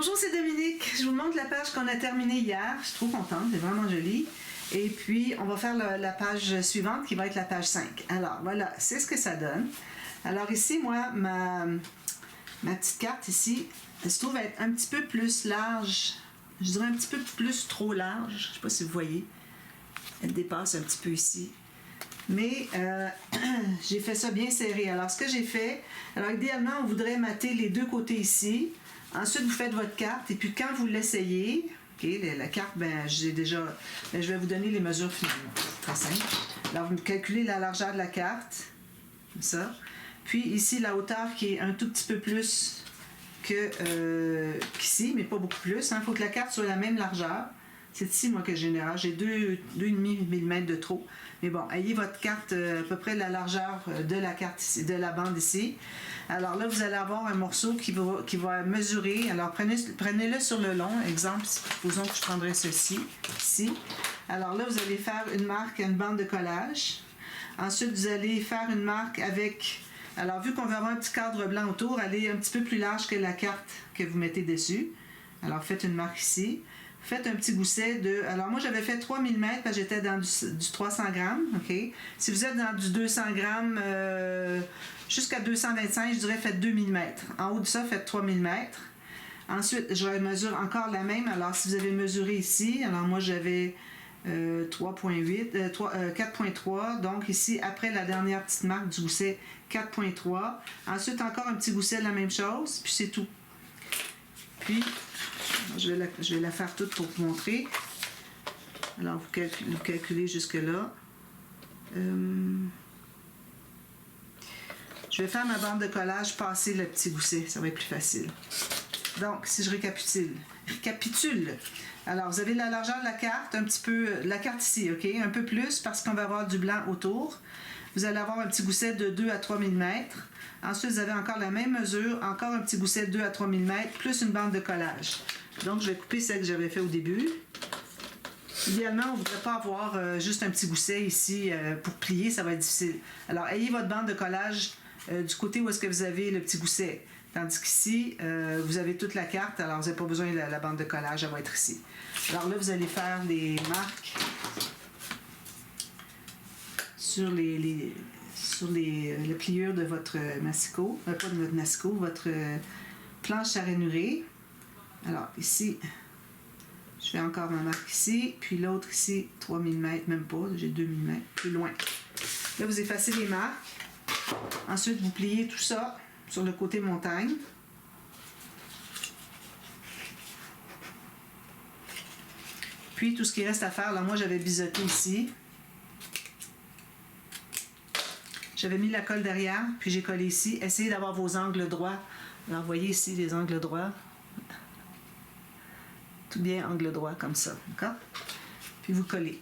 Bonjour, c'est Dominique. Je vous montre la page qu'on a terminée hier. Je suis trop contente, c'est vraiment joli. Et puis, on va faire la page suivante qui va être la page 5. Alors, voilà, c'est ce que ça donne. Alors ici, moi, ma petite carte ici, elle se trouve être un petit peu plus large. Je dirais un petit peu plus trop large. Je ne sais pas si vous voyez. Elle dépasse un petit peu ici. Mais j'ai fait ça bien serré. Alors, ce que j'ai fait, alors idéalement, on voudrait mater les deux côtés ici. Ensuite, vous faites votre carte et puis quand vous l'essayez, ok, la carte, j'ai déjà, je vais vous donner les mesures finalement. Très simple. Alors, vous calculez la largeur de la carte, comme ça. Puis ici, la hauteur qui est un tout petit peu plus qu'ici, mais pas beaucoup plus. Il faut que la carte soit la même largeur. C'est ici, moi, que j'ai j'ai 2,5 mm de trop. Mais bon, ayez votre carte à peu près la largeur de la carte ici, de la bande ici. Alors là, vous allez avoir un morceau qui va mesurer. Alors, prenez-le sur le long. Exemple, supposons que je prendrais ceci, ici. Alors là, vous allez faire une marque, une bande de collage. Ensuite, vous allez faire une marque avec... Alors, vu qu'on va avoir un petit cadre blanc autour, elle est un petit peu plus large que la carte que vous mettez dessus. Alors, faites une marque ici. Faites un petit gousset de... Alors, moi, j'avais fait 3 mm parce que j'étais dans du 300 grammes. OK? Si vous êtes dans du 200 grammes jusqu'à 225, je dirais faites 2 mm. En haut de ça, faites 3 mm. Ensuite, je mesure encore la même. Alors, si vous avez mesuré ici, alors moi, j'avais 4.3. Donc, ici, après la dernière petite marque du gousset, 4.3. Ensuite, encore un petit gousset de la même chose. Puis, c'est tout. Puis... Je vais la faire toute pour vous montrer. Alors, vous calculez jusque-là. Je vais faire ma bande de collage, passer le petit gousset. Ça va être plus facile. Donc, si je récapitule. Alors, vous avez la largeur de la carte, un petit peu... La carte ici, OK? Un peu plus parce qu'on va avoir du blanc autour. Vous allez avoir un petit gousset de 2 à 3 mm. Ensuite, vous avez encore la même mesure, encore un petit gousset de 2 à 3 mm, plus une bande de collage. Donc, je vais couper celle que j'avais fait au début. Idéalement, on ne voudrait pas avoir juste un petit gousset ici pour plier, ça va être difficile. Alors, ayez votre bande de collage du côté où est-ce que vous avez le petit gousset. Tandis qu'ici, vous avez toute la carte, alors vous n'avez pas besoin de la bande de collage, elle va être ici. Alors là, vous allez faire des marques sur le pliure de votre massicot, pas de votre massicot, votre planche à ranurer. Alors ici, je fais encore ma marque ici, puis l'autre ici, 3 mm, même pas, j'ai 2 mm, plus loin. Là, vous effacez les marques. Ensuite, vous pliez tout ça sur le côté montagne. Puis, tout ce qui reste à faire, là, moi, j'avais biseauté ici. J'avais mis la colle derrière, puis j'ai collé ici. Essayez d'avoir vos angles droits. Alors, vous voyez ici les angles droits. Tout bien angle droit, comme ça. D'accord? Puis vous collez.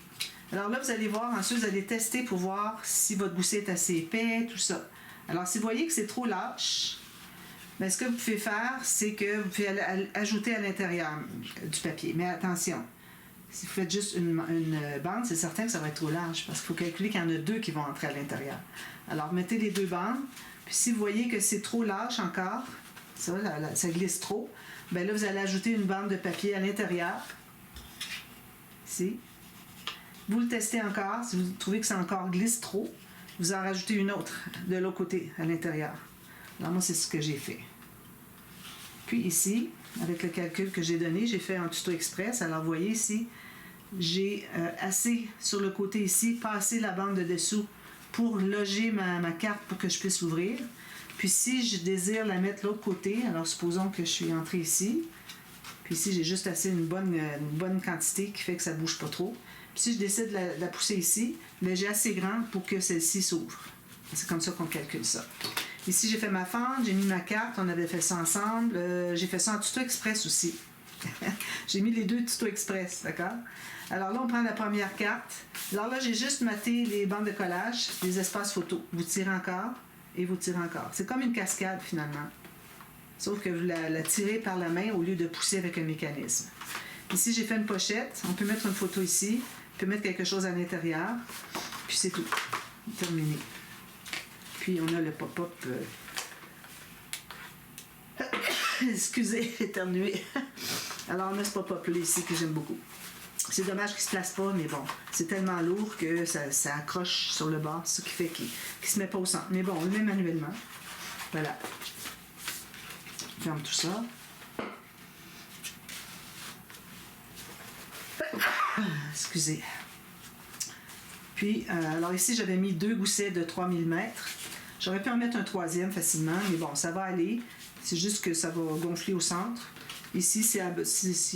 Alors là, vous allez voir, ensuite, vous allez tester pour voir si votre gousset est assez épais, tout ça. Alors, si vous voyez que c'est trop lâche, bien, ce que vous pouvez faire, c'est que vous pouvez ajouter à l'intérieur du papier. Mais attention, si vous faites juste une bande, c'est certain que ça va être trop large parce qu'il faut calculer qu'il y en a deux qui vont entrer à l'intérieur. Alors, mettez les deux bandes. Puis si vous voyez que c'est trop lâche encore, ça glisse trop, bien là, vous allez ajouter une bande de papier à l'intérieur. Ici. Vous le testez encore. Si vous trouvez que ça encore glisse trop, vous en rajoutez une autre de l'autre côté, à l'intérieur. Alors, moi, c'est ce que j'ai fait. Puis ici, avec le calcul que j'ai donné, j'ai fait un tuto express. Alors, vous voyez ici, j'ai assez sur le côté ici, passé la bande de dessous pour loger ma carte pour que je puisse l'ouvrir. Puis si je désire la mettre de l'autre côté, alors supposons que je suis entrée ici, puis ici j'ai juste assez une bonne quantité qui fait que ça ne bouge pas trop. Puis si je décide de la pousser ici, bien, j'ai assez grande pour que celle-ci s'ouvre. C'est comme ça qu'on calcule ça. Ici j'ai fait ma fente, j'ai mis ma carte, on avait fait ça ensemble. J'ai fait ça en tuto express aussi. J'ai mis les deux tutos express, d'accord? Alors là, on prend la première carte. Alors là, j'ai juste maté les bandes de collage, les espaces photos. Vous tirez encore et vous tirez encore. C'est comme une cascade, finalement. Sauf que vous la tirez par la main au lieu de pousser avec un mécanisme. Ici, j'ai fait une pochette. On peut mettre une photo ici. On peut mettre quelque chose à l'intérieur. Puis c'est tout. Terminé. Puis on a le pop-up. Excusez, éternué. Alors, on a ce pop-up-là ici que j'aime beaucoup. C'est dommage qu'il ne se place pas, mais bon, c'est tellement lourd que ça accroche sur le bas, ce qui fait qu'il ne se met pas au centre. Mais bon, on le met manuellement. Voilà. Je ferme tout ça. Excusez. Puis, alors ici, j'avais mis 2 goussets de 3 mm. J'aurais pu en mettre un troisième facilement, mais bon, ça va aller. C'est juste que ça va gonfler au centre. Ici, s'il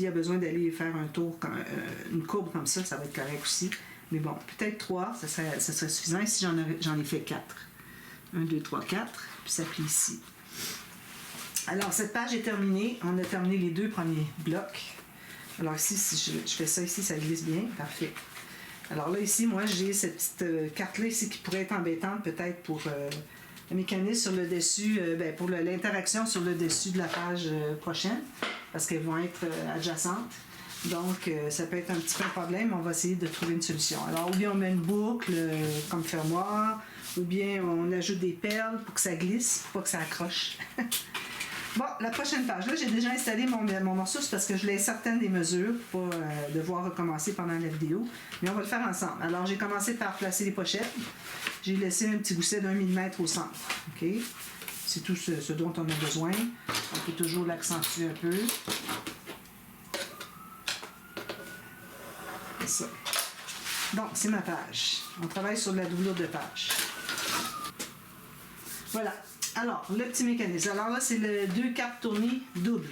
y a besoin d'aller faire un tour, une courbe comme ça, ça va être correct aussi. Mais bon, peut-être 3, ça serait suffisant. Ici, j'en ai fait 4. 1, 2, 3, 4. Puis ça plie ici. Alors, cette page est terminée. On a terminé les 2 premiers blocs. Alors ici, si je fais ça ici, ça glisse bien. Parfait. Alors là, ici, moi, j'ai cette petite carte-là ici qui pourrait être embêtante peut-être pour le mécanisme sur le dessus, pour l'interaction sur le dessus de la page prochaine, parce qu'elles vont être adjacentes. Donc, ça peut être un petit peu un problème. On va essayer de trouver une solution. Alors, ou bien on met une boucle comme fermoir, ou bien on ajoute des perles pour que ça glisse, pour pas que ça accroche. Bon, la prochaine page. Là, j'ai déjà installé mon morceau, c'est parce que je l'ai certaines des mesures pour pas devoir recommencer pendant la vidéo. Mais on va le faire ensemble. Alors, j'ai commencé par placer les pochettes. J'ai laissé un petit gousset d'1 mm au centre. OK? C'est tout ce dont on a besoin. On peut toujours l'accentuer un peu. C'est ça. Donc, c'est ma page. On travaille sur la doublure de page. Voilà. Alors, le petit mécanisme. Alors là, c'est le 2 cartes tournées double.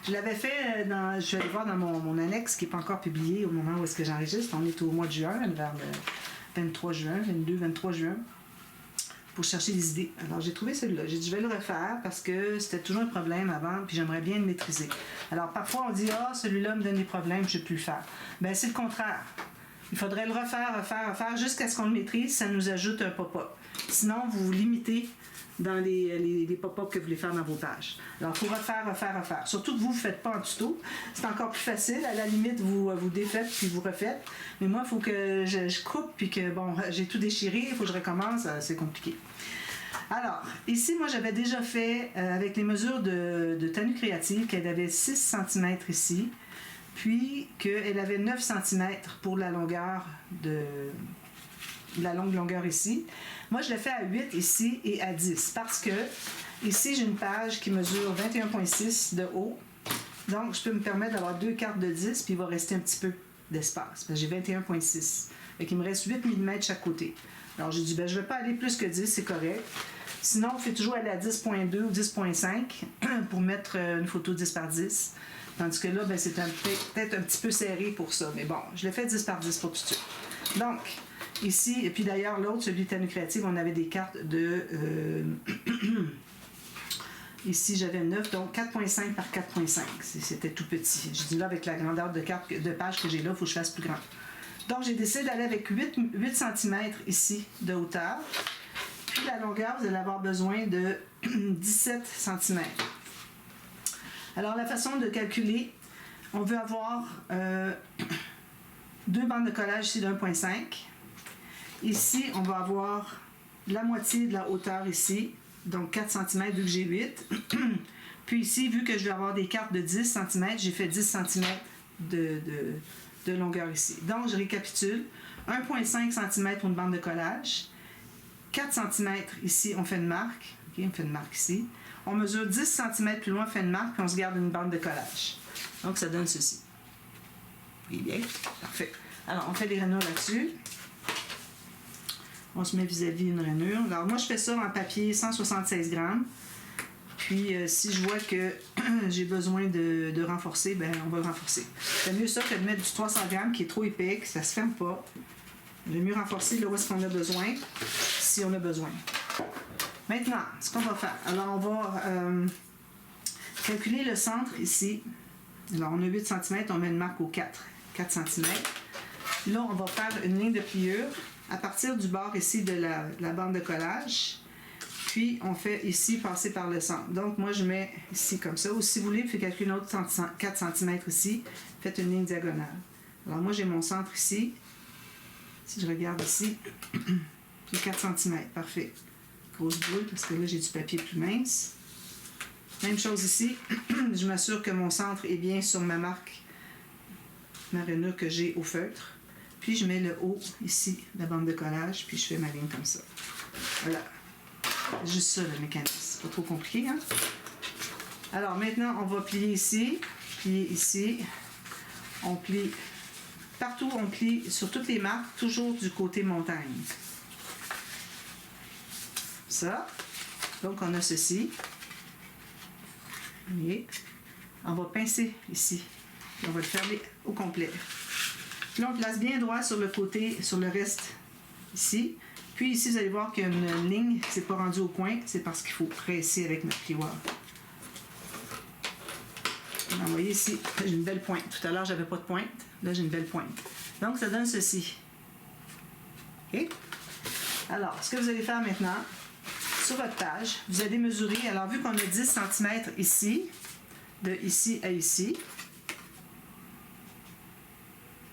Je l'avais fait je vais aller voir dans mon annexe qui n'est pas encore publié au moment où est-ce que j'enregistre. On est au mois de juin, vers le 23 juin, 22, 23 juin, pour chercher des idées. Alors, j'ai trouvé celui-là. J'ai dit, je vais le refaire parce que c'était toujours un problème avant, puis j'aimerais bien le maîtriser. Alors, parfois, on dit, celui-là me donne des problèmes, je ne vais plus le faire. Ben, c'est le contraire. Il faudrait le refaire, jusqu'à ce qu'on le maîtrise. Ça nous ajoute un pop-up. Sinon, vous vous limitez dans les pop-up que vous voulez faire dans vos pages. Alors, il faut refaire. Surtout que vous ne faites pas en tuto. C'est encore plus facile. À la limite, vous défaites puis vous refaites. Mais moi, il faut que je coupe puis que, j'ai tout déchiré. Il faut que je recommence. C'est compliqué. Alors, ici, moi, j'avais déjà fait avec les mesures de Tenue Créative qu'elle avait 6 cm ici. Puis qu'elle avait 9 cm pour la longueur la longue longueur ici. Moi, je l'ai fait à 8 ici et à 10 parce que ici, j'ai une page qui mesure 21,6 de haut. Donc, je peux me permettre d'avoir 2 cartes de 10 puis il va rester un petit peu d'espace. Parce que j'ai 21,6. Fait qu'il me reste 8 mm chaque côté. Alors, j'ai dit, je ne vais pas aller plus que 10, c'est correct. Sinon, on fait toujours aller à 10,2 ou 10,5 pour mettre une photo 10 par 10. Tandis que là, c'est peut-être un petit peu serré pour ça. Mais bon, je l'ai fait 10 par 10 pour tout de suite. Donc, ici, et puis d'ailleurs, l'autre, celui de Tenue Créative, on avait des cartes de... ici, j'avais 9, donc 4,5 par 4,5. C'était tout petit. Je dis là, avec la grandeur de page que j'ai là, il faut que je fasse plus grand. Donc, j'ai décidé d'aller avec 8 cm ici de hauteur. Puis la longueur, vous allez avoir besoin de 17 cm. Alors, la façon de calculer, on veut avoir 2 bandes de collage ici de 1,5. Ici, on va avoir la moitié de la hauteur ici, donc 4 cm vu que j'ai 8. Puis ici, vu que je vais avoir des cartes de 10 cm, j'ai fait 10 cm de longueur ici. Donc, je récapitule. 1,5 cm pour une bande de collage. 4 cm ici, on fait une marque. Okay, on fait une marque ici. On mesure 10 cm plus loin, on fait une marque, puis on se garde une bande de collage. Donc, ça donne ceci. Oui, bien. Parfait. Alors, on fait des rainures là-dessus. On se met vis-à-vis une rainure. Alors, moi, je fais ça en papier 176 grammes. Puis, si je vois que j'ai besoin de renforcer, on va le renforcer. C'est mieux ça que de mettre du 300 grammes qui est trop épais, que ça ne se ferme pas. J'aime mieux renforcer là où est-ce qu'on a besoin, si on a besoin. Maintenant, ce qu'on va faire, alors on va calculer le centre ici. Alors, on a 8 cm, on met une marque au 4 cm. Là, on va faire une ligne de pliure à partir du bord ici de la bande de collage. Puis, on fait ici passer par le centre. Donc, moi, je mets ici comme ça. Ou si vous voulez, vous faites calculer un autre 4 cm ici. Faites une ligne diagonale. Alors, moi, j'ai mon centre ici. Si je regarde ici, j'ai 4 cm. Parfait. Grosse boule, parce que là, j'ai du papier plus mince. Même chose ici. Je m'assure que mon centre est bien sur ma marque, ma rainure que j'ai au feutre. Puis je mets le haut ici, la bande de collage, puis je fais ma ligne comme ça. Voilà. Juste ça le mécanisme. C'est pas trop compliqué, hein? Alors maintenant, on va plier ici, plier ici. On plie partout, on plie sur toutes les marques, toujours du côté montagne. Ça. Donc on a ceci. Et on va pincer ici. Et on va le fermer au complet. Puis là, on place bien droit sur le côté, sur le reste ici. Puis ici, vous allez voir qu'il y a une ligne, c'est pas rendu au coin, c'est parce qu'il faut presser avec notre plioir. Vous voyez ici, j'ai une belle pointe. Tout à l'heure, j'avais pas de pointe. Là, j'ai une belle pointe. Donc, ça donne ceci. OK? Alors, ce que vous allez faire maintenant, sur votre page, vous allez mesurer. Alors, vu qu'on a 10 cm ici, de ici à ici.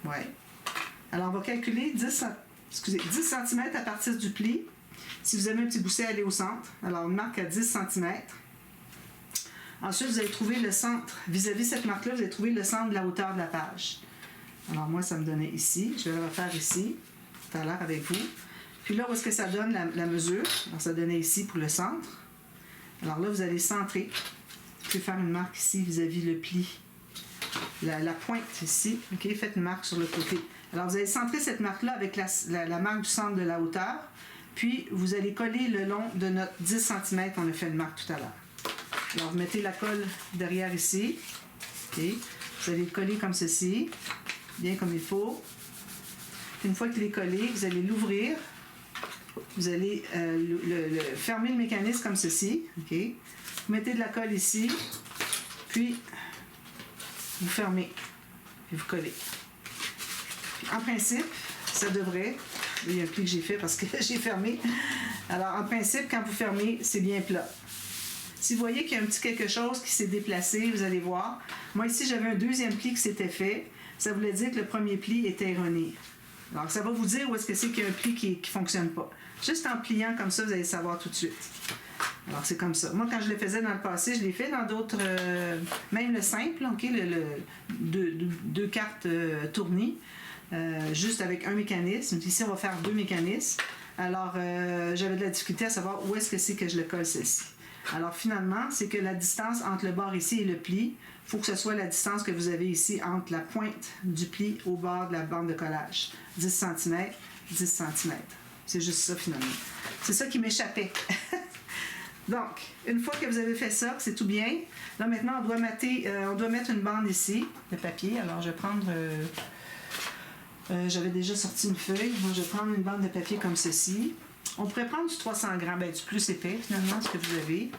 Ouais. Alors, on va calculer 10 cm à partir du pli. Si vous avez un petit gousset, allez au centre. Alors, on marque à 10 cm. Ensuite, vous allez trouver le centre. Vis-à-vis cette marque-là, vous allez trouver le centre de la hauteur de la page. Alors, moi, ça me donnait ici. Je vais le refaire ici, tout à l'heure avec vous. Puis là, où est-ce que ça donne la mesure? Alors, ça donnait ici pour le centre. Alors là, vous allez centrer. Vous pouvez faire une marque ici vis-à-vis le pli. La pointe ici. OK? Faites une marque sur le côté. Alors, vous allez centrer cette marque-là avec la marque du centre de la hauteur. Puis, vous allez coller le long de notre 10 cm qu'on a fait une marque tout à l'heure. Alors, vous mettez la colle derrière ici. OK? Vous allez le coller comme ceci. Bien comme il faut. Une fois qu'il est collé, vous allez l'ouvrir. Vous allez fermer le mécanisme comme ceci. OK? Vous mettez de la colle ici. Puis, vous fermez. Puis, vous collez. Puis, en principe, ça devrait... Il y a un pli que j'ai fait parce que j'ai fermé. Alors, en principe, quand vous fermez, c'est bien plat. Si vous voyez qu'il y a un petit quelque chose qui s'est déplacé, vous allez voir. Moi, ici, j'avais un deuxième pli qui s'était fait. Ça voulait dire que le premier pli était erroné. Alors, ça va vous dire où est-ce que c'est qu'il y a un pli qui ne fonctionne pas. Juste en pliant comme ça, vous allez savoir tout de suite. Alors, c'est comme ça. Moi, quand je le faisais dans le passé, je l'ai fait dans d'autres... même le simple, OK, deux cartes tournées, juste avec un mécanisme. Ici, on va faire 2 mécanismes. Alors, j'avais de la difficulté à savoir où est-ce que c'est que je le colle, celle-ci. Alors, finalement, c'est que la distance entre le bord ici et le pli, il faut que ce soit la distance que vous avez ici entre la pointe du pli au bord de la bande de collage. 10 cm, 10 cm. C'est juste ça, finalement. C'est ça qui m'échappait. Donc, une fois que vous avez fait ça, c'est tout bien. Là, maintenant, on doit mettre une bande ici, de papier. Alors, je vais prendre... j'avais déjà sorti une feuille. Moi, je vais prendre une bande de papier comme ceci. On pourrait prendre du 300 grammes, ben, du plus épais, finalement, ce que vous avez.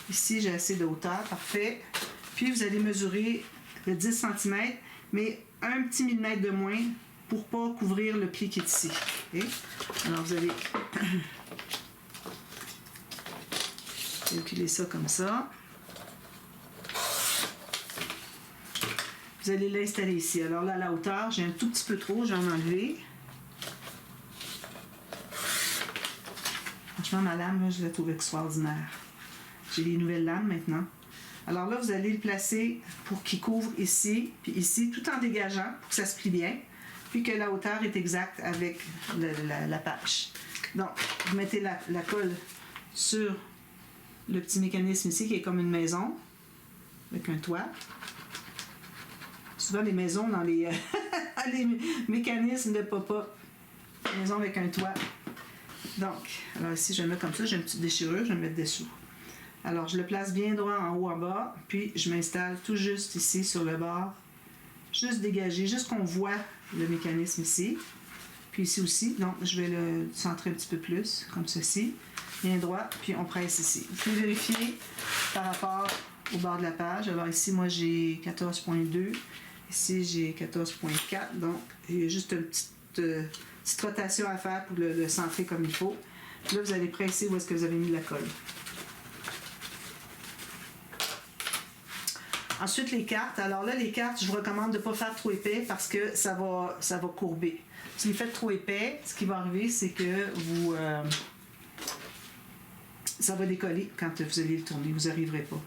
Ici, j'ai assez de hauteur, parfait. Puis, vous allez mesurer le 10 cm, mais un petit millimètre de moins pour ne pas couvrir le pli qui est ici. Okay? Alors, vous allez calculer ça comme ça. Vous allez l'installer ici. Alors là, à la hauteur, j'ai un tout petit peu trop, je vais en enlever. Franchement, ma lame, là, je la trouve extraordinaire. J'ai les nouvelles lames maintenant. Alors là, vous allez le placer pour qu'il couvre ici, puis ici, tout en dégageant, pour que ça se plie bien, puis que la hauteur est exacte avec la page. Donc, vous mettez la colle sur le petit mécanisme ici, qui est comme une maison, avec un toit. Souvent, les maisons dans les, les mécanismes de pop-up, maison avec un toit. Donc, alors ici, je vais le mettre comme ça, j'ai une petite déchirure, je vais le mettre dessous. Alors, je le place bien droit en haut, en bas, puis je m'installe tout juste ici sur le bord, juste dégagé, juste qu'on voit le mécanisme ici. Puis ici aussi, donc je vais le centrer un petit peu plus, comme ceci, bien droit, puis on presse ici. Vous pouvez vérifier par rapport au bord de la page. Alors ici, moi, j'ai 14.2, ici, j'ai 14.4, donc il y a juste une petite rotation à faire pour le centrer comme il faut. Puis là, vous allez presser où est-ce que vous avez mis la colle. Ensuite, les cartes. Alors là, les cartes, je vous recommande de ne pas faire trop épais parce que ça va courber. Si vous faites trop épais, ce qui va arriver, c'est que ça va décoller quand vous allez le tourner, vous n'arriverez pas.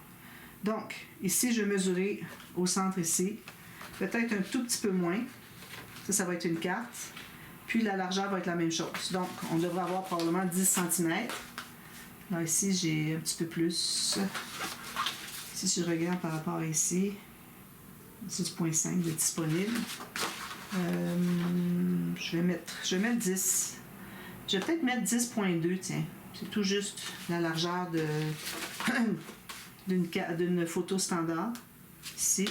Donc, ici, je vais mesurer au centre ici, peut-être un tout petit peu moins. Ça va être une carte. Puis la largeur va être la même chose. Donc, on devrait avoir probablement 10 cm. Là, ici, j'ai un petit peu plus. Si je regarde par rapport à ici, 10.5 de disponible. Je vais mettre 10. Je vais peut-être mettre 10.2, tiens. C'est tout juste la largeur d'une photo standard. Ici.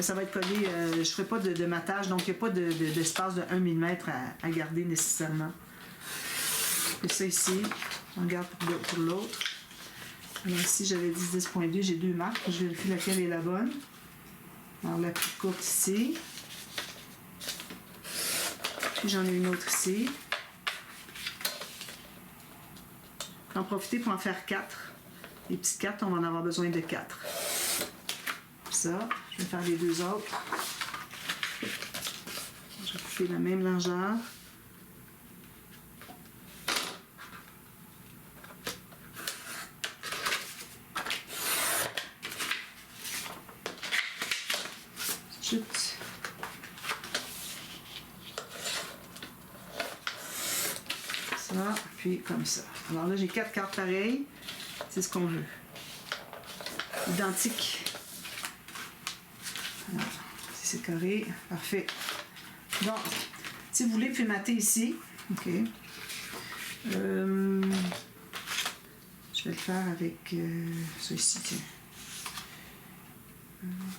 Ça va être collé, je ne ferai pas de matage, donc il n'y a pas d'espace de 1 mm à garder nécessairement. Et ça ici, on regarde pour l'autre. Alors ici, j'avais dit 10.2, j'ai deux marques. Je vérifie laquelle est la bonne. Alors la plus courte ici. Puis j'en ai une autre ici. En profiter pour en faire 4. Les petites cartes, on va en avoir besoin de 4. Ça, je vais faire les deux autres. Je vais couper la même largeur. Chut. Ça, puis comme ça. Alors là, j'ai 4 cartes pareilles. C'est ce qu'on veut. Identiques. Alors, si c'est carré, parfait. Donc, si vous voulez, vous pouvez mater ici. OK. Je vais le faire avec ça ici, tiens.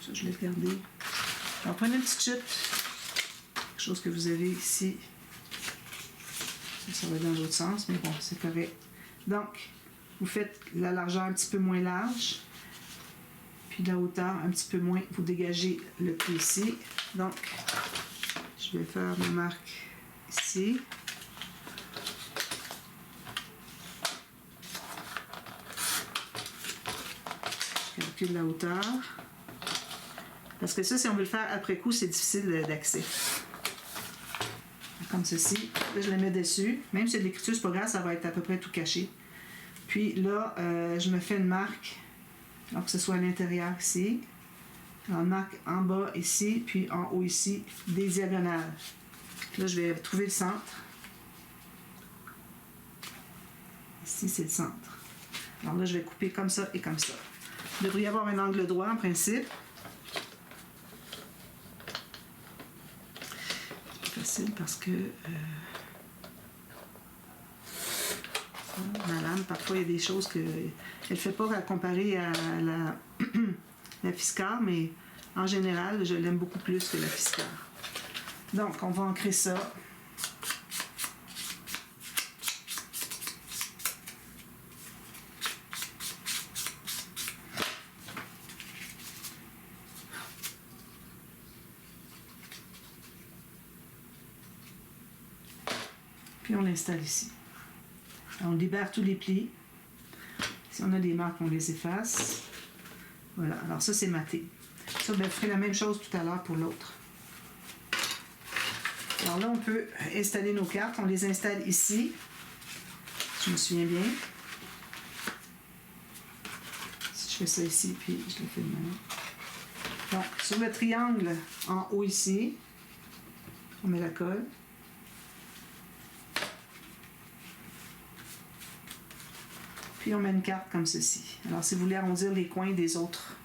Ça, je l'ai gardé. Alors, prenez une petite chute. Quelque chose que vous avez ici. Ça va dans l'autre sens, mais bon, c'est correct. Donc, vous faites la largeur un petit peu moins large. Puis la hauteur un petit peu moins. Vous dégagez le pli ici. Donc, je vais faire ma marque ici. Je calcule la hauteur. Parce que ça, si on veut le faire après coup, c'est difficile d'accès. Comme ceci. Là, je le mets dessus. Même si c'est de l'écriture, c'est pas grave, ça va être à peu près tout caché. Puis là, je me fais une marque. Donc, que ce soit à l'intérieur ici. On marque en bas ici, puis en haut ici, des diagonales. Là, je vais trouver le centre. Ici, c'est le centre. Alors là, je vais couper comme ça et comme ça. Il devrait y avoir un angle droit en principe. Facile parce que ma lame, parfois il y a des choses qu'elle ne fait pas à comparer à la Fiskars, mais en général, je l'aime beaucoup plus que la Fiskars. Donc, on va ancrer ça. Puis on l'installe ici. On libère tous les plis. Si on a des marques, on les efface. Voilà, alors ça c'est maté. Ça, ben, je ferai la même chose tout à l'heure pour l'autre. Alors là, on peut installer nos cartes. On les installe ici. Je me souviens bien. Si je fais ça ici, puis je le fais de même. Donc, sur le triangle en haut ici, on met la colle. Puis on met une carte comme ceci. Alors, si vous voulez arrondir les coins des autres,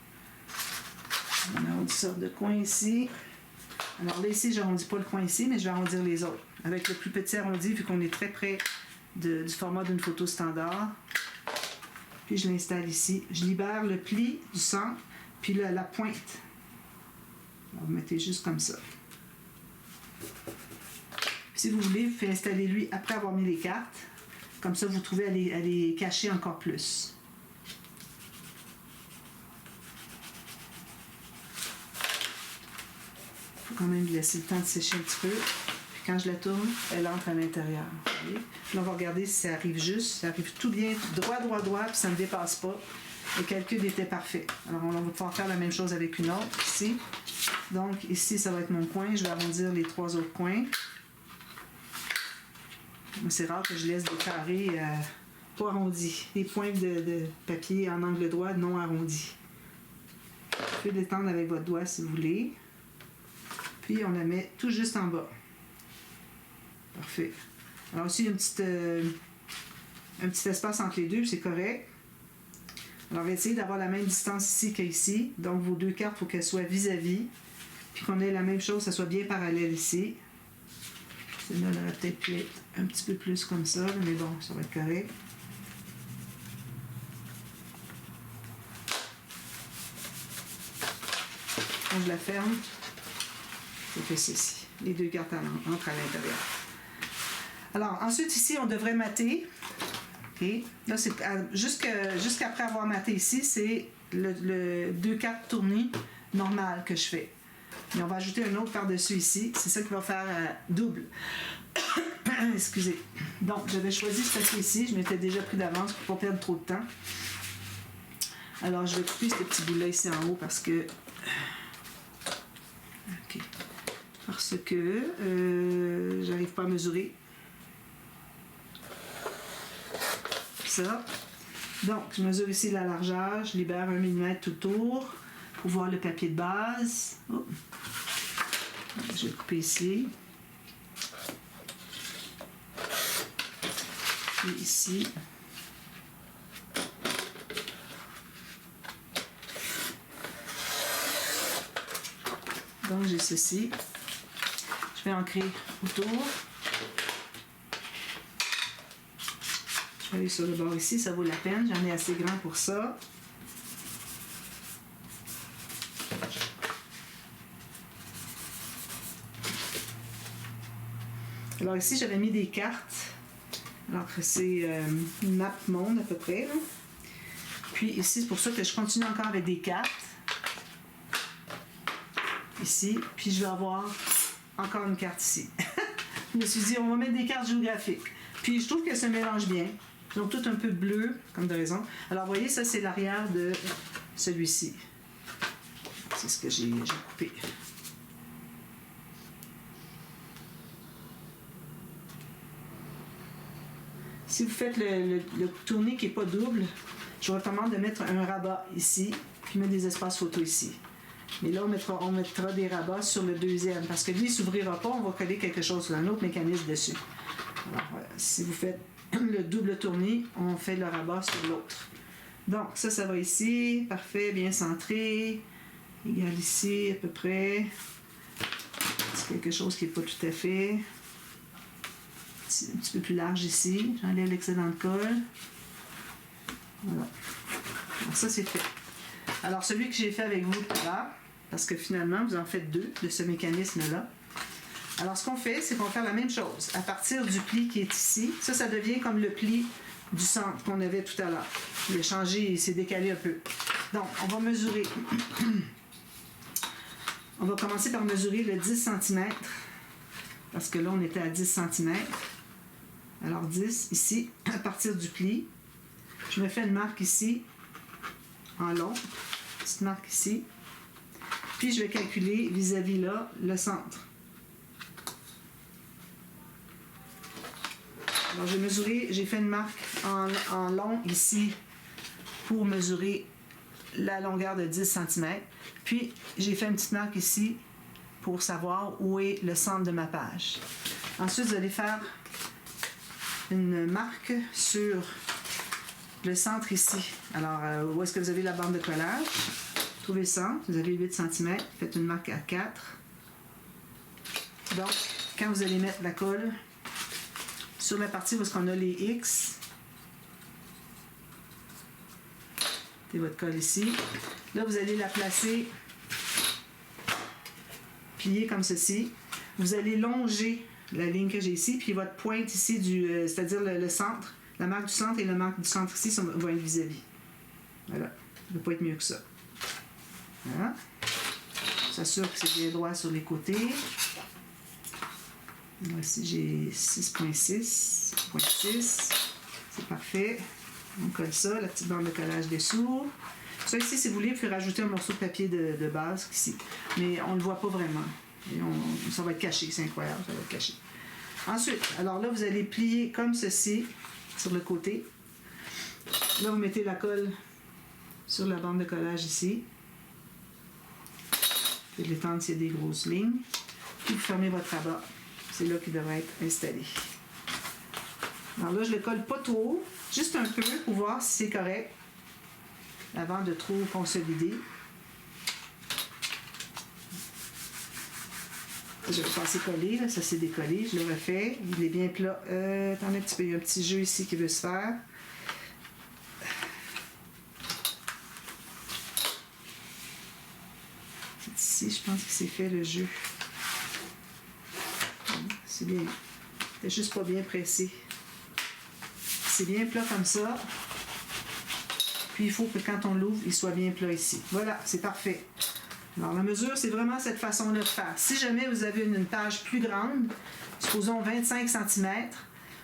on arrondit ça de coin ici. Alors là, ici, je n'arrondis pas le coin ici, mais je vais arrondir les autres. Avec le plus petit arrondi, vu qu'on est très près du format d'une photo standard. Puis je l'installe ici. Je libère le pli du centre, puis là, la pointe. Alors, vous mettez juste comme ça. Puis, si vous voulez, vous pouvez installer lui après avoir mis les cartes. Comme ça, vous trouvez à les cacher encore plus. Il faut quand même lui laisser le temps de sécher un petit peu. Puis quand je la tourne, elle entre à l'intérieur. Là, on va regarder si ça arrive juste. Ça arrive tout bien, droit, puis ça ne dépasse pas. Le calcul était parfait. Alors, on va pouvoir faire la même chose avec une autre ici. Donc, ici, ça va être mon coin. Je vais arrondir les 3 autres coins. C'est rare que je laisse des carrés pas arrondis. Les pointes de papier en angle droit non arrondis. Vous pouvez l'étendre avec votre doigt si vous voulez. Puis on la met tout juste en bas. Parfait. Alors ici, il y a un petit espace entre les deux, c'est correct. Alors on va essayer d'avoir la même distance ici qu'ici. Donc vos deux cartes, il faut qu'elles soient vis-à-vis. Puis qu'on ait la même chose, que ça soit bien parallèle ici. Celle-là, elle aurait peut-être pu être un petit peu plus comme ça, mais bon, ça va être correct. Quand je la ferme, je fais ceci. Les deux cartes entrent à l'intérieur. Alors, ensuite, ici, on devrait mater. Okay. Là, c'est jusqu'après avoir maté ici, c'est le deux cartes tournées normales que je fais. Et on va ajouter un autre par-dessus ici. C'est ça qui va faire double. Excusez. Donc, j'avais choisi ce papier ici. Je m'étais déjà pris d'avance pour ne pas perdre trop de temps. Alors, je vais couper ce petit bout-là ici en haut parce que... OK. Parce que j'arrive pas à mesurer. Ça. Donc, je mesure ici la largeur. Je libère 1 mm tout autour pour voir le papier de base. Oh. Je vais couper ici. Et ici. Donc, j'ai ceci. Je vais ancrer autour. Je vais aller sur le bord ici, ça vaut la peine. J'en ai assez grand pour ça. Alors ici, j'avais mis des cartes. Alors c'est une map monde à peu près. Là. Puis ici, c'est pour ça que je continue encore avec des cartes. Ici. Puis je vais avoir encore une carte ici. Je me suis dit, on va mettre des cartes géographiques. Puis je trouve que ça mélange bien. Ils ont tout un peu bleu, comme de raison. Alors vous voyez, ça c'est l'arrière de celui-ci. C'est ce que j'ai coupé. Si vous faites le tourné qui n'est pas double, je vous recommande de mettre un rabat ici, puis mettre des espaces photo ici. Mais là, on mettra des rabats sur le deuxième, parce que lui, il ne s'ouvrira pas, on va coller quelque chose sur un autre mécanisme dessus. Alors, voilà. Si vous faites le double tourné, on fait le rabat sur l'autre. Donc, ça va ici. Parfait, bien centré. Égal ici, à peu près. C'est quelque chose qui n'est pas tout à fait. Un petit peu plus large ici. J'enlève l'excédent de colle. Voilà. Alors, ça, c'est fait. Alors, celui que j'ai fait avec vous tout à l'heure, parce que finalement, vous en faites deux de ce mécanisme-là. Alors, ce qu'on fait, c'est qu'on va faire la même chose. À partir du pli qui est ici, ça devient comme le pli du centre qu'on avait tout à l'heure. Il a changé, il s'est décalé un peu. Donc, on va mesurer. On va commencer par mesurer le 10 cm. Parce que là, on était à 10 cm. Alors, 10 ici, à partir du pli. Je me fais une marque ici, en long. Petite marque ici. Puis, je vais calculer vis-à-vis là, le centre. Alors, j'ai mesuré, j'ai fait une marque en long ici pour mesurer la longueur de 10 cm. Puis, j'ai fait une petite marque ici pour savoir où est le centre de ma page. Ensuite, vous allez faire une marque sur le centre ici. Alors, où est-ce que vous avez la bande de collage? Trouvez le centre, vous avez 8 cm, faites une marque à 4. Donc, quand vous allez mettre la colle sur la partie où est-ce qu'on a les X, mettez votre colle ici. Là, vous allez la placer pliée comme ceci. Vous allez longer la ligne que j'ai ici, puis votre pointe ici, c'est-à-dire le centre, la marque du centre et la marque du centre ici vont être vis-à-vis. Voilà. Ça ne peut pas être mieux que ça. Voilà. On s'assure que c'est bien droit sur les côtés. Ici, j'ai 6.6. 6.6. C'est parfait. On colle ça, la petite bande de collage dessous. Ça ici, si vous voulez, vous pouvez rajouter un morceau de papier de base ici. Mais on ne le voit pas vraiment. Et ça va être caché, c'est incroyable, ça va être caché. Ensuite, alors là, vous allez plier comme ceci sur le côté. Là, vous mettez la colle sur la bande de collage ici. Vous pouvez l'étendre s'il y a des grosses lignes. Puis vous fermez votre rabat. C'est là qu'il devrait être installé. Alors là, je le colle pas trop, juste un peu pour voir si c'est correct avant de trop consolider. Je vais passer coller, là, ça c'est décollé, je le refais, il est bien plat. Attendez un petit peu, il y a un petit jeu ici qui veut se faire. Ici, je pense que c'est fait le jeu. C'est bien, c'est juste pas bien pressé. C'est bien plat comme ça. Puis il faut que quand on l'ouvre, il soit bien plat ici. Voilà, c'est parfait. Alors, la mesure, c'est vraiment cette façon-là de faire. Si jamais vous avez une page plus grande, supposons 25 cm,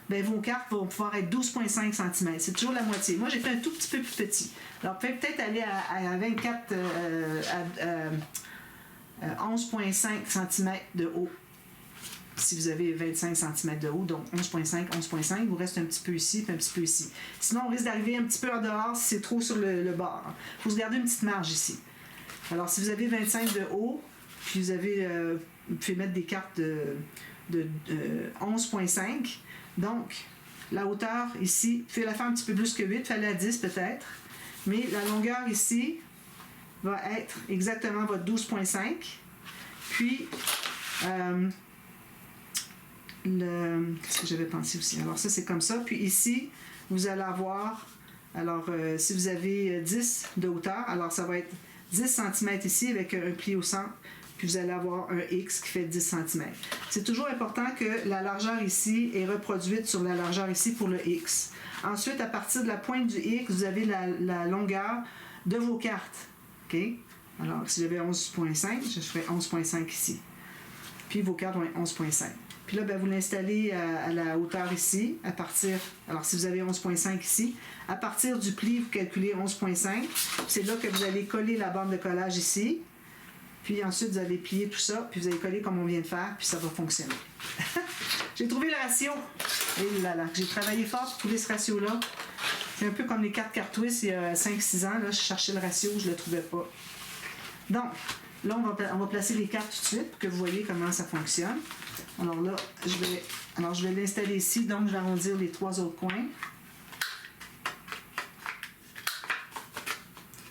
bien, vos cartes vont pouvoir être 12,5 cm. C'est toujours la moitié. Moi, j'ai fait un tout petit peu plus petit. Alors, vous pouvez peut-être aller à 24, à 11,5 cm de haut. Si vous avez 25 cm de haut, donc 11,5, 11,5, il vous reste un petit peu ici, puis un petit peu ici. Sinon, on risque d'arriver un petit peu en dehors si c'est trop sur le bord. Il faut se garder une petite marge ici. Alors, si vous avez 25 de haut, puis vous pouvez mettre des cartes de 11,5. Donc, la hauteur ici, vous pouvez la faire un petit peu plus que 8, il fallait à 10 peut-être. Mais la longueur ici va être exactement votre 12,5. Puis, qu'est-ce que j'avais pensé aussi? Alors, ça, c'est comme ça. Puis ici, vous allez avoir, alors, si vous avez 10 de hauteur, alors ça va être 10 cm ici avec un pli au centre, puis vous allez avoir un X qui fait 10 cm. C'est toujours important que la largeur ici est reproduite sur la largeur ici pour le X. Ensuite, à partir de la pointe du X, vous avez la longueur de vos cartes. OK? Alors, si j'avais 11,5, je ferais 11,5 ici. Puis vos cartes vont être 11,5. Puis là, ben, vous l'installez à la hauteur ici, à partir, alors si vous avez 11,5 ici, à partir du pli, vous calculez 11,5. C'est là que vous allez coller la bande de collage ici. Puis ensuite, vous allez plier tout ça, puis vous allez coller comme on vient de faire, puis ça va fonctionner. J'ai trouvé le ratio. Et là, là, j'ai travaillé fort pour trouver ce ratio-là. C'est un peu comme les cartes twist il y a 5-6 ans. Là, je cherchais le ratio, je ne le trouvais pas. Donc, là, on va placer les cartes tout de suite pour que vous voyez comment ça fonctionne. Alors là, je vais l'installer ici, donc je vais arrondir les 3 autres coins.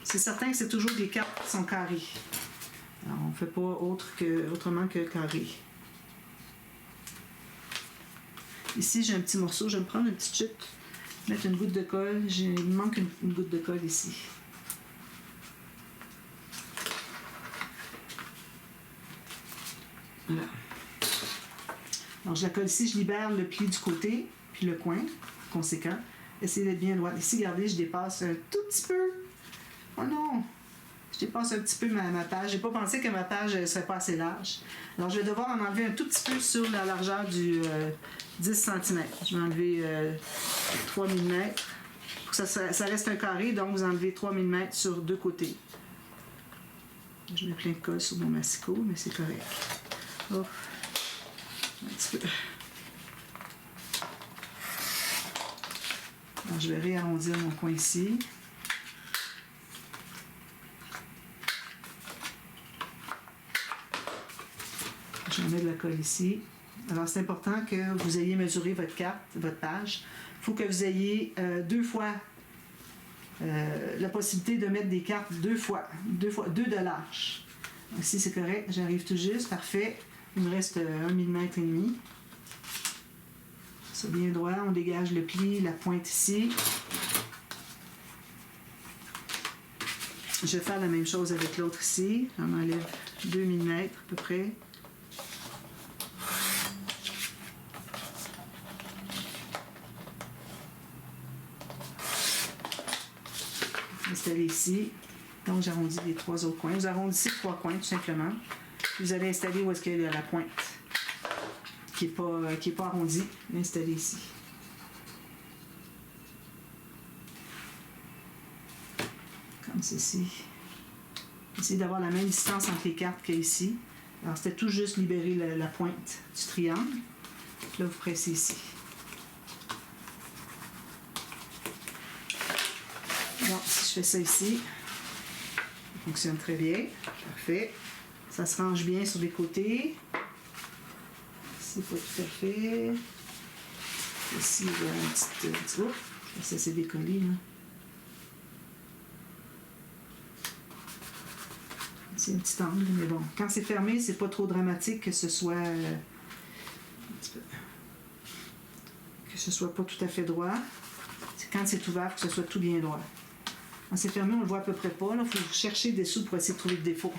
C'est certain que c'est toujours des cartes qui sont carrées. Alors, on ne fait pas autrement que carré. Ici, j'ai un petit morceau, je vais me prendre une petite chute, mettre une goutte de colle. Il me manque une goutte de colle ici. Voilà. Alors, je la colle ici, je libère le pli du côté, puis le coin, conséquent. Essayez d'être bien droit. Ici, regardez, je dépasse un tout petit peu. Oh non! Je dépasse un petit peu ma page. J'ai pas pensé que ma page ne serait pas assez large. Alors, je vais devoir en enlever un tout petit peu sur la largeur du 10 cm. Je vais enlever 3 mm. Pour que ça reste un carré, donc vous enlevez 3 mm sur deux côtés. Je mets plein de colle sur mon massicot, mais c'est correct. Oh. Un petit peu. Alors, je vais réarrondir mon coin ici. Je vais mettre de la colle ici. Alors, c'est important que vous ayez mesuré votre carte, votre page. Il faut que vous ayez 2 fois la possibilité de mettre des cartes 2 de large. Ici, c'est correct. J'arrive tout juste. Parfait. Il me reste 1 mm et demi. C'est bien droit. On dégage le pli, la pointe ici. Je vais faire la même chose avec l'autre ici. On enlève 2 mm à peu près. Installer ici. Donc, j'arrondis les 3 autres coins. Vous arrondissez 3 coins, tout simplement. Vous allez installer où est-ce qu'il y a la pointe qui n'est pas arrondie. Installez ici. Comme ceci. Essayez d'avoir la même distance entre les cartes qu'il y a ici. Alors, c'était tout juste libérer la pointe du triangle. Là, vous pressez ici. Donc, si je fais ça ici, ça fonctionne très bien. Parfait. Ça se range bien sur les côtés. C'est pas tout à fait. Ici, il y a un petit oh, ça s'est décollé, là. C'est un petit angle, mais bon. Quand c'est fermé, c'est pas trop dramatique que ce soit... que ce soit pas tout à fait droit. C'est quand c'est ouvert, que ce soit tout bien droit. Quand c'est fermé, on le voit à peu près pas. Il faut chercher dessous pour essayer de trouver le défaut.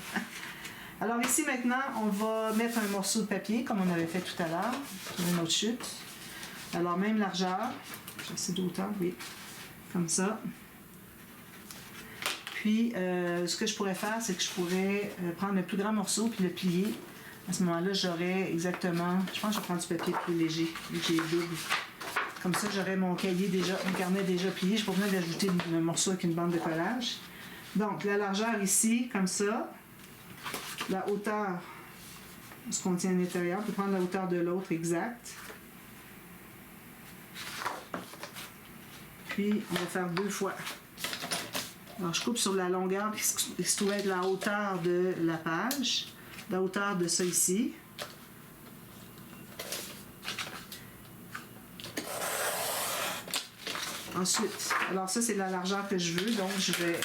Alors ici, maintenant, on va mettre un morceau de papier, comme on avait fait tout à l'heure, sur une autre chute. Alors, même largeur. J'ai assez d'auteur, oui. Comme ça. Puis, ce que je pourrais faire, c'est que je pourrais prendre le plus grand morceau puis le plier. À ce moment-là, j'aurais exactement... Je pense que je vais prendre du papier plus léger, vu que j'ai double. Comme ça, j'aurais mon cahier déjà, mon carnet déjà plié. Je n'ai pas besoin d'ajouter un morceau avec une bande de collage. Donc, la largeur ici, comme ça. La hauteur, ce qu'on tient à l'intérieur. On peut prendre la hauteur de l'autre exact. Puis, on va faire 2 fois. Alors, je coupe sur la longueur qui se trouve être la hauteur de la page, la hauteur de ça ici. Ensuite, alors ça, c'est la largeur que je veux, donc je vais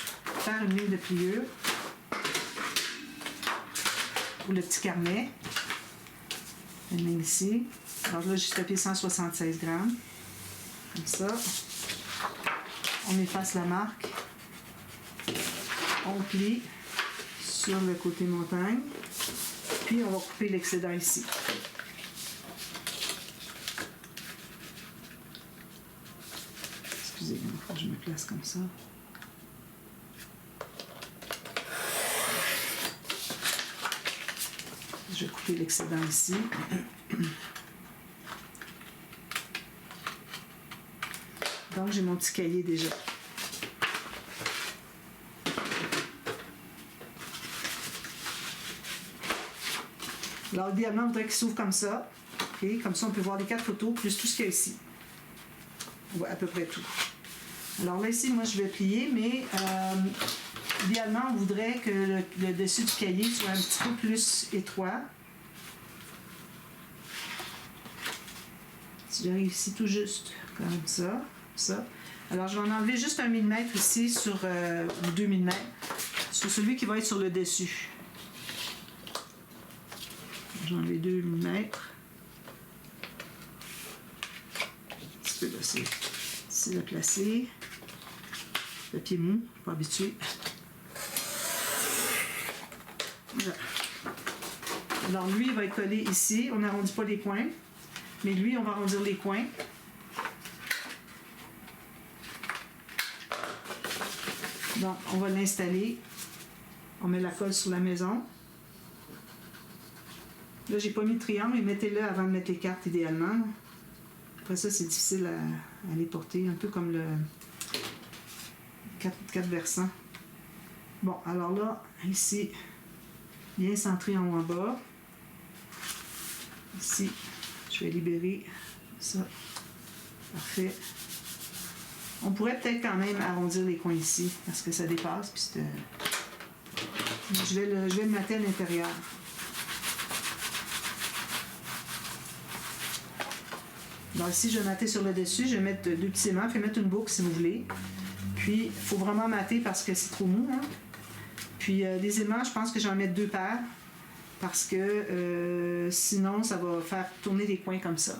faire une ligne de pliure pour le petit carnet. Une ligne ici. Alors là, j'ai tapé 176 grammes. Comme ça. On efface la marque. On plie sur le côté montagne, puis on va couper l'excédent ici. Excusez-moi, il faut que je me place comme ça. Je vais couper l'excédent ici. Donc j'ai mon petit cahier déjà. Alors, idéalement, on voudrait qu'il s'ouvre comme ça. Okay? Comme ça, on peut voir les 4 photos, plus tout ce qu'il y a ici. On voit à peu près tout. Alors là, ici, moi, je vais plier, mais idéalement, on voudrait que le dessus du cahier soit un petit peu plus étroit. Si j'arrive ici tout juste, comme ça, ça. Alors, je vais en enlever juste 1 mm ici, ou 2 mm, sur celui qui va être sur le dessus. J'ai enlevé 2 mm. Un petit peu là, c'est le placer. Papier mou, pas habitué. Voilà. Alors lui, il va être collé ici. On n'arrondit pas les coins. Mais lui, on va arrondir les coins. Donc, on va l'installer. On met la colle sur la maison. Là, j'ai pas mis de triangle, mais mettez-le avant de mettre les cartes idéalement. Après ça, c'est difficile à les porter, un peu comme le 4 versants. Bon, alors là, ici, bien centré en haut en bas. Ici, je vais libérer ça. Parfait. On pourrait peut-être quand même arrondir les coins ici, parce que ça dépasse, puis je vais le mater à l'intérieur. Donc ici, je vais mater sur le dessus, je vais mettre 2 petits aimants, je vais mettre une boucle si vous voulez. Puis, il faut vraiment mater parce que c'est trop mou. Hein? Puis, les aimants, je pense que j'en mets 2 paires parce que sinon, ça va faire tourner les coins comme ça.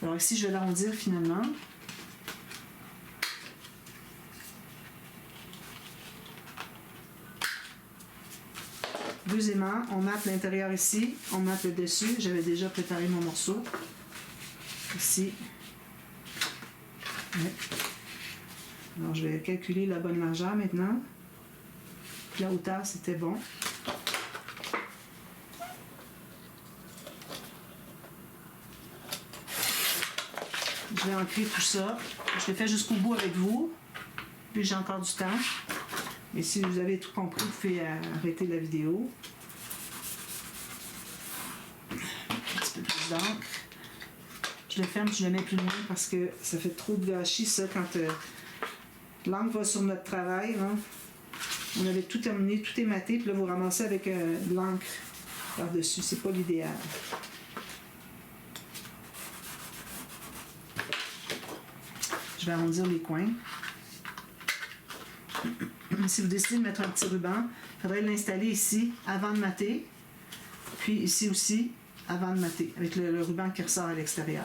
Alors ici, je vais l'arrondir finalement. Deux aimants, on mate l'intérieur ici, on mate le dessus. J'avais déjà préparé mon morceau. Ici. Ouais. Alors, je vais calculer la bonne largeur maintenant. La hauteur, c'était bon. Je vais ancrer tout ça. Je l'ai fait jusqu'au bout avec vous. Puis j'ai encore du temps. Mais si vous avez tout compris, vous pouvez arrêter la vidéo. Un petit peu plus d'encre. Je le ferme, je le mets plus loin parce que ça fait trop de gâchis, ça, quand L'encre va sur notre travail. Hein. On avait tout terminé, tout est maté, puis là, vous ramassez avec de l'encre par-dessus. C'est pas l'idéal. Je vais arrondir les coins. Si vous décidez de mettre un petit ruban, il faudrait l'installer ici avant de mater, puis ici aussi avant de mater, avec le ruban qui ressort à l'extérieur.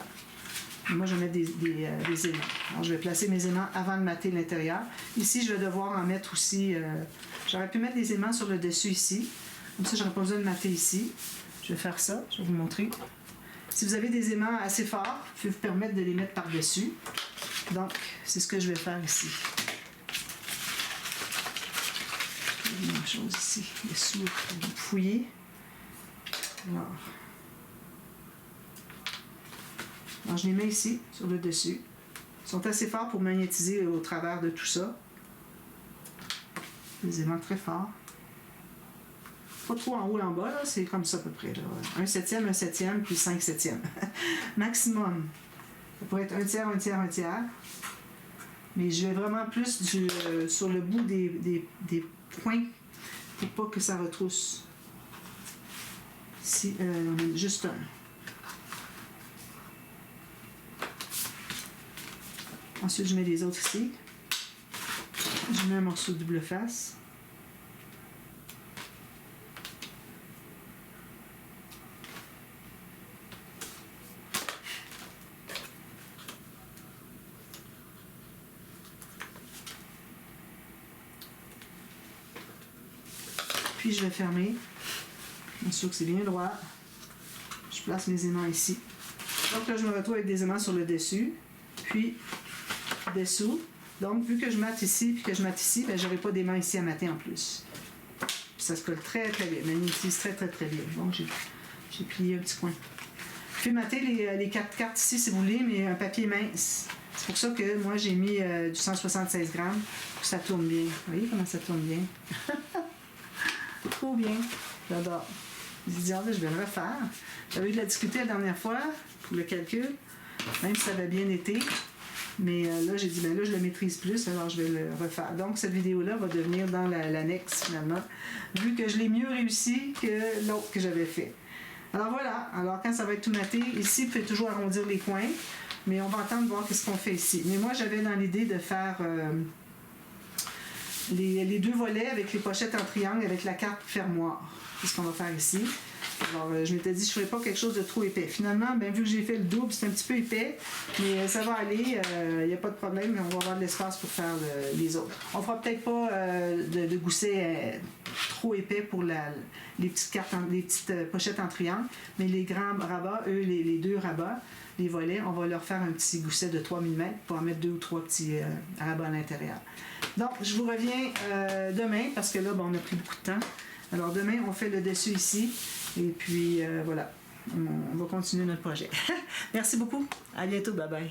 Moi, je vais mettre des aimants. Alors, je vais placer mes aimants avant de mater l'intérieur. Ici, je vais devoir en mettre aussi... j'aurais pu mettre des aimants sur le dessus ici. Comme ça, je n'aurais pas besoin de mater ici. Je vais faire ça. Je vais vous montrer. Si vous avez des aimants assez forts, vous pouvez vous permettre de les mettre par-dessus. Donc, c'est ce que je vais faire ici. La même chose ici. Les sous, vous fouillez. Alors, je les mets ici, sur le dessus. Ils sont assez forts pour magnétiser au travers de tout ça. Des aimants très forts. Pas trop en haut et en bas, là, c'est comme ça à peu près. Là. 1/7, puis 5/7. Maximum. Ça pourrait être 1/3. Mais je vais vraiment plus sur le bout des points pour pas que ça retrousse. Ici, on a juste un. Ensuite, je mets les autres ici. Je mets un morceau de double face. Puis je vais fermer. Bien sûr que c'est bien droit. Je place mes aimants ici. Donc là, je me retrouve avec des aimants sur le dessus. Puis dessous. Donc, vu que je mate ici puis que je mate ici, ben, je n'aurai pas d'aimants ici à mater en plus. Puis ça se colle très très bien. Magnétise très très très bien. Donc, j'ai plié un petit coin. Vous pouvez mater les 4 cartes ici si vous voulez, mais un papier mince. C'est pour ça que moi, j'ai mis du 176 grammes pour que ça tourne bien. Vous voyez comment ça tourne bien? Trop bien. J'adore. Je dis, je vais le refaire. J'avais eu de la difficulté la dernière fois pour le calcul, même si ça avait bien été. Mais là, j'ai dit, là, je le maîtrise plus, alors je vais le refaire. Donc, cette vidéo-là va devenir dans l'annexe, finalement, vu que je l'ai mieux réussi que l'autre que j'avais fait. Alors voilà. Alors, quand ça va être tout maté, ici, vous pouvez toujours arrondir les coins, mais on va attendre de voir ce qu'on fait ici. Mais moi, j'avais dans l'idée de faire les deux volets avec les pochettes en triangle avec la carte fermoir. C'est ce qu'on va faire ici. Alors, je m'étais dit, je ne ferais pas quelque chose de trop épais. Finalement, bien, vu que j'ai fait le double, c'est un petit peu épais, mais ça va aller, il n'y a pas de problème, mais on va avoir de l'espace pour faire les autres. On ne fera peut-être pas de gousset trop épais pour les petites cartes, les petites pochettes en triangle, mais les grands rabats, eux, les deux rabats, les volets, on va leur faire un petit gousset de 3 mm pour en mettre 2 ou 3 petits rabats à l'intérieur. Donc, je vous reviens demain, parce que là, on a pris beaucoup de temps. Alors, demain, on fait le dessus ici. Et puis, voilà, on va continuer notre projet. Merci beaucoup. À bientôt. Bye bye.